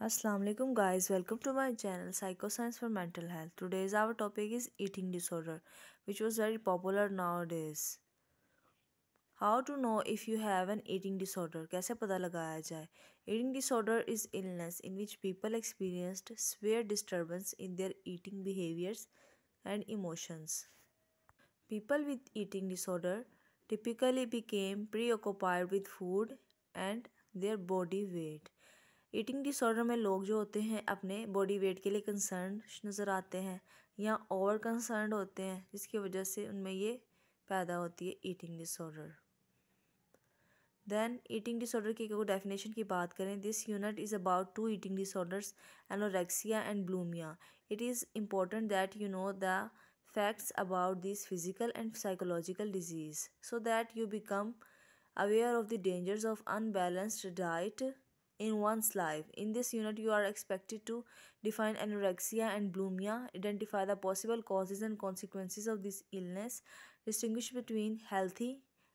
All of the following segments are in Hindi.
Assalamu alaikum guys, welcome to my channel Psychoscience for Mental Health. Today's our topic is eating disorder, which was very popular nowadays. How to know if you have an eating disorder? कैसे पता लगाया जाए? Eating disorder is illness in which people experienced severe disturbance in their eating behaviors and emotions. People with eating disorder typically became preoccupied with food and their body weight. Eating disorder में लोग जो होते हैं अपने बॉडी वेट के लिए कंसर्न नज़र आते हैं या ओवर कंसर्न होते हैं, जिसकी वजह से उनमें ये पैदा होती है eating disorder. Then eating disorder की अगर डेफिनेशन की बात करें, this unit is about to eating disorders anorexia and bulimia. It is important that you know the facts about these physical and psychological disease so that you become aware of the dangers of unbalanced diet in one's life. In this unit, you are expected to define anorexia and bulimia, identify the possible causes and consequences of this illness, distinguish between healthy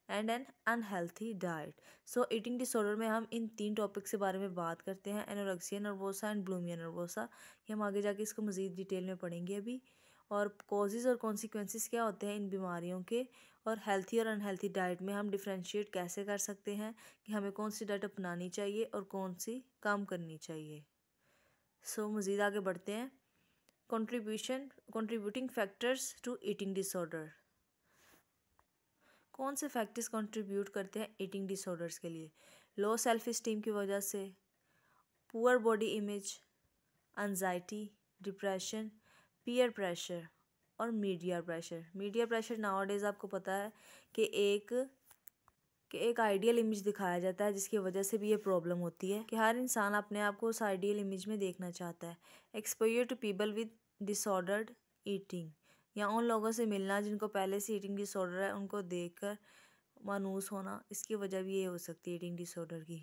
and an unhealthy diet. So eating disorder में हम इन तीन टॉपिक से बारे में बात करते हैं, anorexia nervosa and bulimia nervosa. ये हम आगे जाके इसको मज़ीद डिटेल में पढ़ेंगे अभी, और कॉजेज़ और कॉन्सिक्वेंसेस क्या होते हैं इन बीमारियों के, और हेल्थी और अनहेल्थी डाइट में हम डिफ्रेंशिएट कैसे कर सकते हैं कि हमें कौन सी डाइट अपनानी चाहिए और कौन सी कम करनी चाहिए। मज़ीद आगे बढ़ते हैं। Contributing factors to eating disorder. कौन से फैक्टर्स कंट्रीब्यूट करते हैं ईटिंग डिसऑर्डर्स के लिए? लो सेल्फ इस्टीम की वजह से, poor body image, anxiety, depression, peer pressure और media pressure. Media pressure nowadays आपको पता है कि एक आइडियल इमेज दिखाया जाता है, जिसकी वजह से भी ये प्रॉब्लम होती है कि हर इंसान अपने आप को उस आइडियल इमेज में देखना चाहता है। Exposure to people with disordered eating, या उन लोगों से मिलना जिनको पहले से ईटिंग डिसऑर्डर है, उनको देखकर मायूस होना, इसकी वजह भी ये हो सकती है ईटिंग डिसऑर्डर की।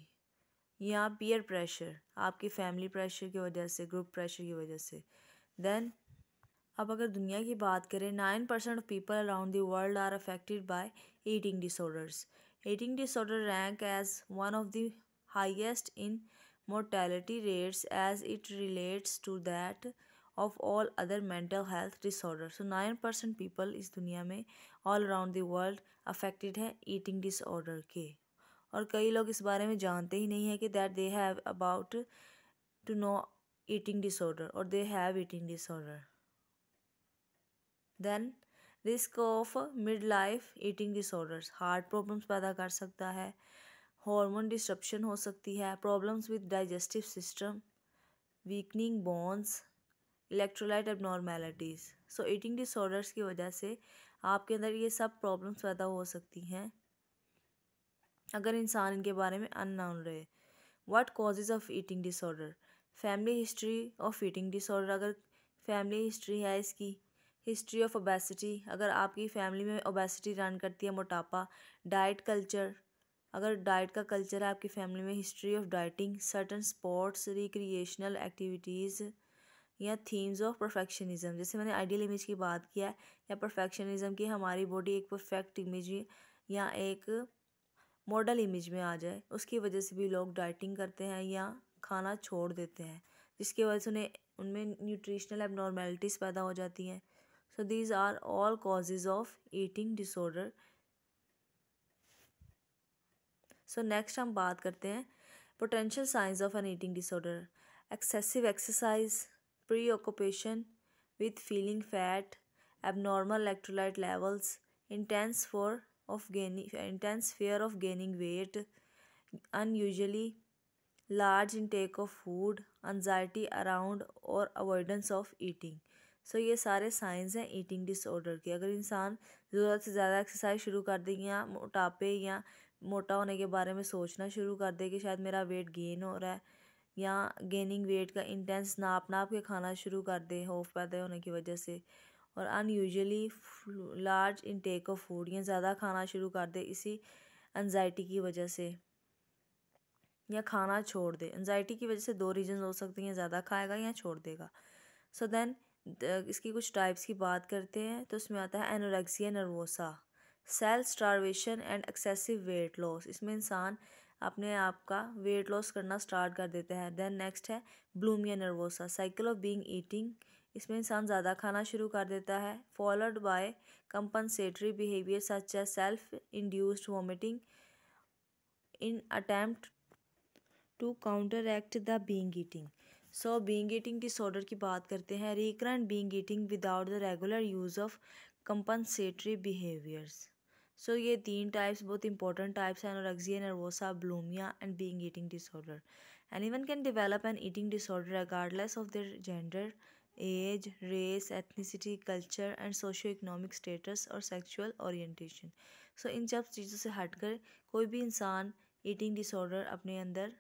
या पीयर प्रेशर, आपकी फैमिली प्रेशर की वजह से, ग्रुप प्रेशर की वजह से। देन अब अगर दुनिया की बात करें, 9% of people around the world are affected by eating disorders. Eating disorder rank as one of the highest in mortality rates as it relates to that of all other mental health disorder. So 9% people इस दुनिया में all around the world affected है ईटिंग डिसऑर्डर के, और कई लोग इस बारे में जानते ही नहीं है कि that they have about to know eating disorder और they have eating disorder. Then risk of mid life eating disorders, heart problems पैदा कर सकता है, हार्मोन डिस्ट्रप्शन हो सकती है, problems with digestive system, weakening bones, electrolyte abnormalities. So eating disorders की वजह से आपके अंदर ये सब प्रॉब्लम्स पैदा हो सकती हैं अगर इंसान इनके बारे में अननोन रहे। What causes of eating disorder? Family history of eating disorder, अगर फैमिली हिस्ट्री है इसकी, हिस्ट्री ऑफ ओबेसिटी, अगर आपकी फैमिली में ओबेसिटी रन करती है, मोटापा, डाइट कल्चर, अगर डाइट का कल्चर है आपकी फैमिली में, history of dieting, certain sports, recreational activities, या थीम्स ऑफ परफेक्शनिज्म, जैसे मैंने आइडियल इमेज की बात किया है, या परफेक्शनिज्म की हमारी बॉडी एक परफेक्ट इमेज या एक मॉडल इमेज में आ जाए, उसकी वजह से भी लोग डाइटिंग करते हैं या खाना छोड़ देते हैं, जिसकी वजह से उन्हें उनमें न्यूट्रिशनल एबनॉर्मेलिटीज़ पैदा हो जाती हैं। So these are all causes of eating disorder. So next हम बात करते हैं potential signs of an eating disorder. Excessive exercise, preoccupation with feeling fat, abnormal electrolyte levels, intense fear of gaining weight, unusually large intake of food, anxiety around और avoidance of eating। सो ये सारे साइंस हैं ईटिंग डिसऑर्डर के। अगर इंसान ज़रूरत से ज़्यादा एक्सरसाइज शुरू कर दे, या मोटापे या मोटा होने के बारे में सोचना शुरू कर दे कि शायद मेरा वेट गेन हो रहा है, या गेनिंग वेट का इंटेंस नाप के खाना शुरू कर दे खौफ पैदा होने की वजह से, और unusually large intake of food, या ज़्यादा खाना शुरू कर दे इसी एनजाइटी की वजह से, या खाना छोड़ दे। एनजाइटी की वजह से दो रीजन हो सकती हैं, ज़्यादा खाएगा या छोड़ देगा। सो देन इसकी कुछ टाइप्स की बात करते हैं, तो इसमें आता है anorexia nervosa, self starvation and excessive weight loss. इसमें इंसान अपने आप का वेट लॉस करना स्टार्ट कर देते हैं। देन नेक्स्ट है bulimia nervosa, cycle of binge eating. इसमें इंसान ज़्यादा खाना शुरू कर देता है, followed by compensatory behaviour such as self induced vomiting in attempt to counteract the binge eating. So binge eating disorder की बात करते हैं, recurrent binge eating without the regular use of compensatory behaviours. So ये तीन टाइप्स बहुत इंपॉर्टेंट टाइप्स हैं, anorexia nervosa, bulimia and binge eating disorder. Anyone can develop an eating disorder regardless of their gender, age, race, ethnicity, culture and socio-economic status और sexual orientation। सो इन सब चीज़ों से हटकर कोई भी इंसान ईटिंग डिसऑर्डर अपने अंदर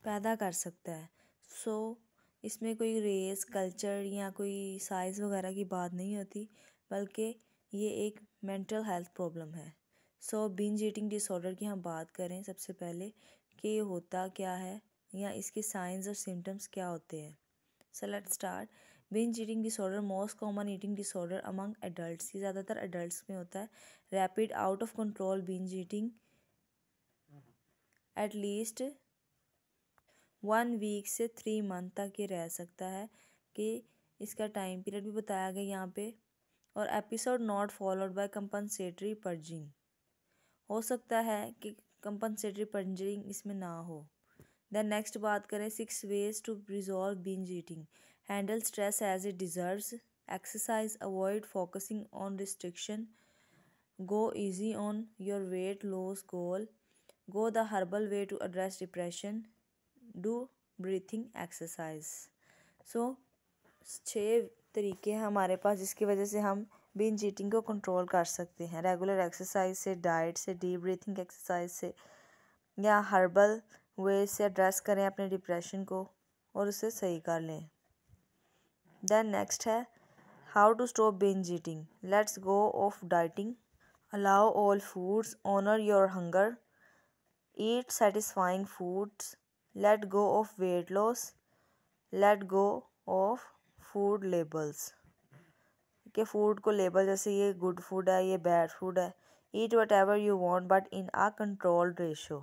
पैदा कर सकता है। सो इसमें कोई रेस, कल्चर या कोई साइज़ वगैरह की बात नहीं होती, बल्कि ये एक मेंटल हेल्थ प्रॉब्लम है। सो बिंज ईटिंग डिसऑर्डर की हम बात करें सबसे पहले कि ये होता क्या है या इसके साइंस और सिम्टम्स क्या होते हैं। So let's start. Binge eating disorder most common eating disorder among adults, ये ज़्यादातर एडल्ट्स में होता है। Rapid out of control binge eating at least 1 week से 3 मंथ तक ये रह सकता है, कि इसका टाइम पीरियड भी बताया गया यहाँ पे। और episode not followed by compensatory purging, हो सकता है कि कंपनसेटरी पर्जिंग इसमें ना हो। देन नेक्स्ट बात करें 6 ways to resolve binge eating. Handle stress as it deserves, exercise, avoid focusing on restriction, go easy on your weight loss goal, go the herbal way to address depression, do breathing exercise. So 6 तरीके हैं हमारे पास जिसकी वजह से हम बिंज ईटिंग को कंट्रोल कर सकते हैं। रेगुलर एक्सरसाइज से, डाइट से, डीप ब्रीथिंग एक्सरसाइज से, या हर्बल वे से एड्रेस करें अपने डिप्रेशन को और उसे सही कर लें। देन नेक्स्ट है how to stop binge eating. Let's go off dieting, allow all foods, honour your hunger, eat satisfying foods, let go of weight loss, let go of food labels। कि फूड को लेबल, जैसे ये गुड फूड है, ये बैड फूड है। eat whatever you want but in a controlled ratio।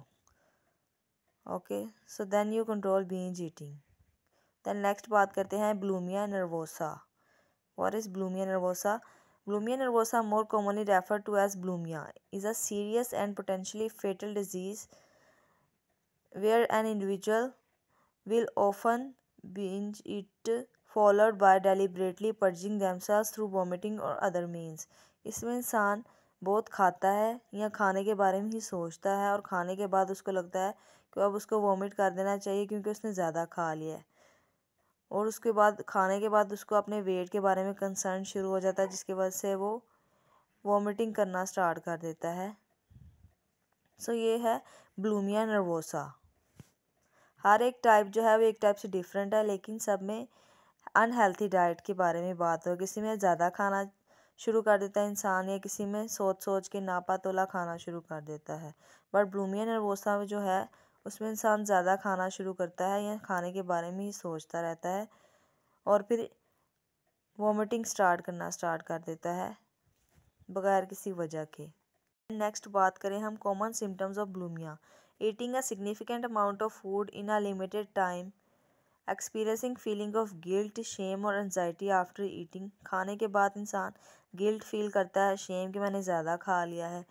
Okay, so then you control binge eating। Then next बात करते हैं bulimia nervosa. What is bulimia nervosa? Bulimia nervosa, more commonly referred to as bulimia, is a serious and potentially fatal disease where an individual will often binge eat followed by deliberately purging themselves through vomiting or other means। इसमें इंसान बहुत खाता है या खाने के बारे में ही सोचता है और खाने के बाद उसको लगता है कि अब उसको वॉमिट कर देना चाहिए क्योंकि उसने ज़्यादा खा लिया है। और उसके बाद खाने के बाद उसको अपने वेट के बारे में कंसर्न शुरू हो जाता है, जिसकी वजह से वो वॉमिटिंग करना स्टार्ट कर देता है। सो ये है बुलिमिया नर्वोसा। हर एक टाइप जो है वो एक टाइप से डिफरेंट है, लेकिन सब में अनहेल्थी डाइट के बारे में बात हो। किसी में ज़्यादा खाना शुरू कर देता है इंसान, या किसी में सोच सोच के नापा तोला खाना शुरू कर देता है। बट बुलिमिया नर्वोसा में जो है उसमें इंसान ज़्यादा खाना शुरू करता है या खाने के बारे में ही सोचता रहता है और फिर वॉमिटिंग स्टार्ट कर देता है बगैर किसी वजह के। नेक्स्ट बात करें हम common symptoms of bulimia. Eating a significant amount of food in a limited time, experiencing feeling of guilt, shame और एनजाइटी आफ्टर ईटिंग। खाने के बाद इंसान गिल्ट फील करता है, शेम कि मैंने ज़्यादा खा लिया है।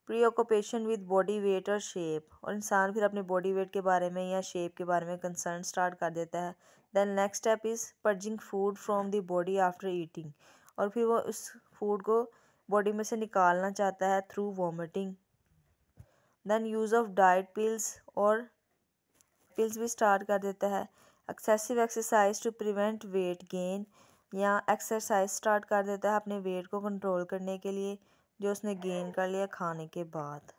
प्रीऑक्यूपेशन विद बॉडी वेट और शेप, और इंसान फिर अपने बॉडी वेट के बारे में या शेप के बारे में कंसर्न स्टार्ट कर देता है। Then next step is purging food from the body after eating, और फिर वो उस फूड को बॉडी में से निकालना चाहता है through vomiting. Then use of diet pills, और पिल्स भी स्टार्ट कर देता है। Excessive exercise to prevent weight gain, या एक्सरसाइज स्टार्ट कर देता है अपने वेट को कंट्रोल करने के लिए जो उसने गेन कर लिया खाने के बाद।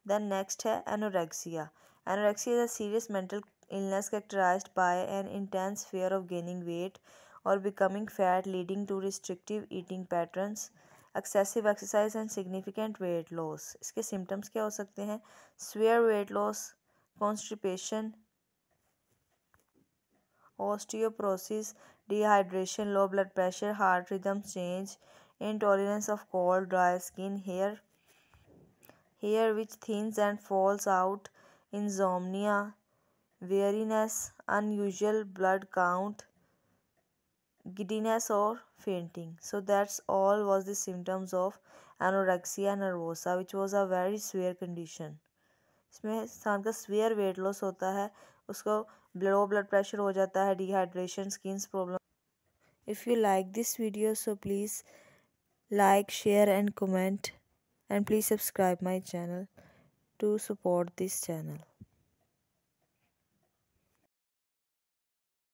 देन नेक्स्ट है anorexia. Anorexia is a serious mental illness characterised by an intense fear of gaining weight और becoming fat leading to restrictive eating patterns, excessive exercise and significant weight loss. इसके सिम्टम्स क्या हो सकते हैं? Severe weight loss, constipation, osteoporosis, dehydration, low blood pressure, heart rhythm change, intolerance of cold, dry skin, hair hair which thins and falls out, insomnia, weariness, unusual blood count, giddiness or fainting. So that's all was the symptoms of anorexia nervosa, which was a very severe condition. इसमें इंसान का severe weight loss होता है, उसको लो blood pressure हो जाता है, dehydration, skin problem. If you like this video, so please like, share and comment, and please subscribe my channel to support this channel.